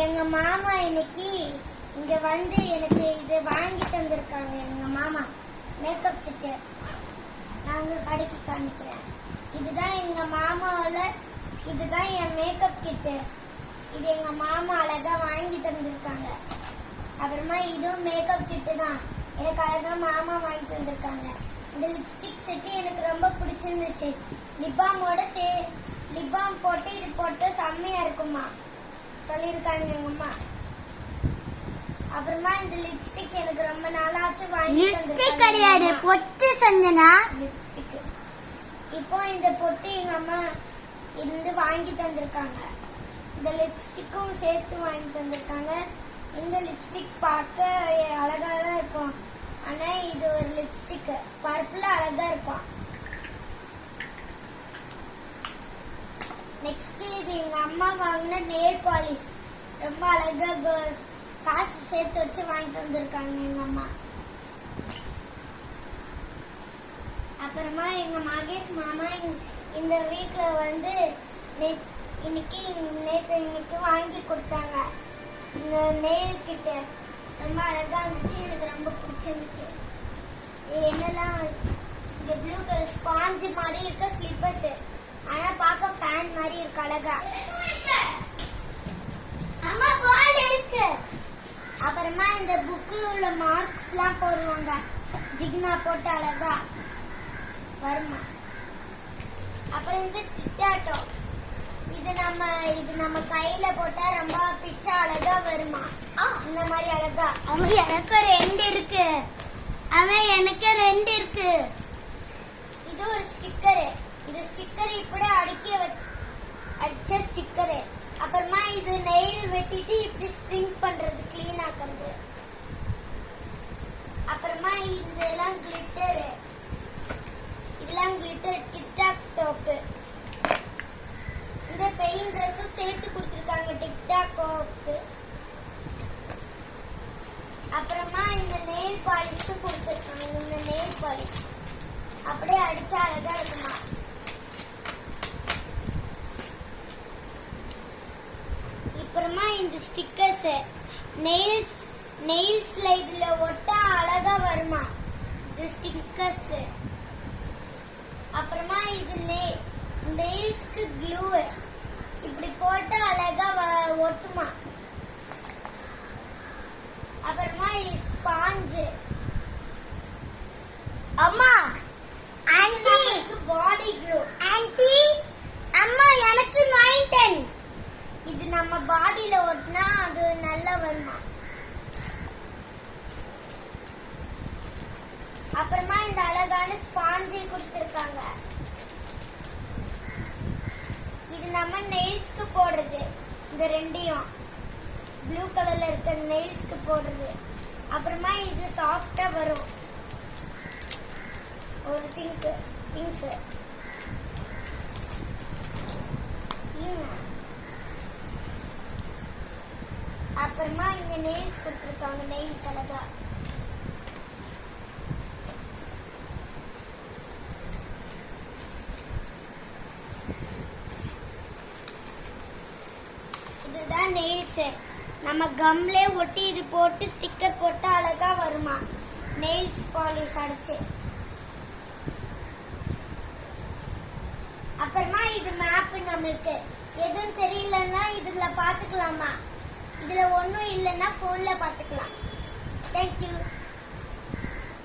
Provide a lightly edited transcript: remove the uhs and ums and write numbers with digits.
எங்க மாமா இன்னைக்கு இங்க வந்து எனக்கு இது வாங்கி தந்திருக்காங்க. எங்க மாமா மேக்கப் செட்டு நான் உங்களுக்கு கடைக்கு காமிக்கிறேன். இதுதான் எங்க மாமாவோட, இதுதான் என் மேக்கப் கிட்டு. இது எங்க மாமா அழகா வாங்கி தந்திருக்காங்க. அப்புறமா இதுவும் மேக்கப் கிட்டு தான், எனக்கு அழகா மாமா வாங்கி தந்திருக்காங்க. இந்த லிப்ஸ்டிக் செட்டு எனக்கு ரொம்ப பிடிச்சிருந்துச்சு. லிப்பாமோட லிப்பாம் போட்டு இது போட்டு செம்மையா இருக்குமா சொல்லியிருக்காங்க எங்க அம்மா. அப்புறமா இந்த லிப்ஸ்டிக் எனக்கு ரொம்ப நாளாச்சு வாங்கி லிப்ஸ்டிக் கிடையாது, பொட்டு சஞ்சனா. லிப்ஸ்டிக் இப்போ இந்த பொட்டு எங்க அம்மா இருந்து வாங்கி தந்திருக்காங்க. இந்த லிப்ஸ்டிக்கும் சேர்த்து வாங்கி தந்திருக்காங்க. இந்த லிப்ஸ்டிக் பார்க்க அழகா தான் இருக்கும். ஆனா இது ஒரு லிப்ஸ்டிக் பர்பிள் அழகா இருக்கும். நெக்ஸ்ட் இது எங்க அம்மா வாங்கின நெயில் பாலிஷ், ரொம்ப அழகா காசு சேர்த்து வச்சு வாங்கி தந்திருக்காங்க எங்க அம்மா. அப்புறமா எங்க மகேஷ் மாமா இந்த வீக்ல வந்து இன்னைக்கு வாங்கி கொடுத்தாங்க. இந்த நெயில் கிட்ட ரொம்ப அழகா இருந்துச்சு, எனக்கு ரொம்ப பிடிச்சிருந்துச்சு. என்னெல்லாம் இந்த ப்ளூ கலர் ஸ்பாஞ்சு மாதிரி இருக்க ஸ்லிப்பர்ஸ், ஆனா பார்க்க ஃபேன் மாதிரி இருக்கு அழகா. அம்மா பால் இருக்கு. அப்புறமா இந்த புக்ல உள்ள மார்க்ஸ் எல்லாம் போடுவாங்க, ஜிக்னா போட்டு அழகா வருமா. அப்புறம் இந்த டிட்டாட்டோ, இது நம்ம கையில போட்டா ரொம்ப பிச்சா அழகா வருமா. இந்த மாதிரி அழகா. எனக்கு ரெண்டு இருக்கு. எனக்கு ரெண்டு இருக்கு. இது ஒரு ஸ்டிக்கரு. இந்த ஸ்டிக்கர் இப்படி அடிச்ச ஸ்டிக்கரு. அப்புறமா இது நெயில் வெட்டிட்டு இப்படி ஸ்ட்ரிங் பண்றது, கிளீன் ஆக்குறது. அப்புறமா இதெல்லாம் கிளிட்டரு, இதெல்லாம் கிளிட்டர் டிக்டாக். இந்த பெயிண்ட் ட்ரெஸ்ஸும் சேர்த்து கொடுத்துருக்காங்க டிக்டாக்கு. அப்புறமா இந்த நெயில் பாலிஷும் கொடுத்துருக்காங்க. இந்த நெயில் பாலிஷ் அப்படியே அடிச்சா அழகா இருக்குமா. அப்புறமா இந்த ஸ்டிக்கர்ஸ் நெயில்ஸ்ல இதுல ஒட்டா அழகா வருமா இந்த ஸ்டிக்கர்ஸ். அப்புறமா இது நெயில்ஸ்க்கு க்ளூ, இப்படி போட்டா அழகா ஒட்டுமா. அப்புறமா இது ஸ்பாஞ்சு. அம்மா ஆன்ட்டி பாடி க்ளூ. ஆன்ட்டி அம்மா எனக்கு 910. இது நம்ம பாடியில ஒட்டினா அது நல்லா வருமா. அப்புறமா இந்த அழகான ஸ்பாஞ்சு கொடுத்திருக்காங்க. இது நம்ம நெயில்ஸ்க்கு போடுறது, இந்த ரெண்டையும் ப்ளூ கலர்ல இருக்க நெயில்ஸ்க்கு போடுறது. அப்புறமா இது சாஃப்டா வரும் ஒரு திங்ஸ். அப்புறமா இங்க நெயில்ஸ் கொடுத்திருக்காங்க, நெயில்ஸ் அழகா. இதுதான் நெயில்ஸ். நம்ம கம்லே ஒட்டி இது போட்டு ஸ்டிக்கர் போட்டு அழகா வருமா நெயில்ஸ் பாலிஷ் அடிச்சு. அப்புறமா இது மேப், நம்மளுக்கு எதுவும் தெரியலன்னா இதுல பாத்துக்கலாமா. இதுல ஒண்ணும் இல்லைன்னா போன்ல பாத்துக்கலாம். தேங்க்யூ.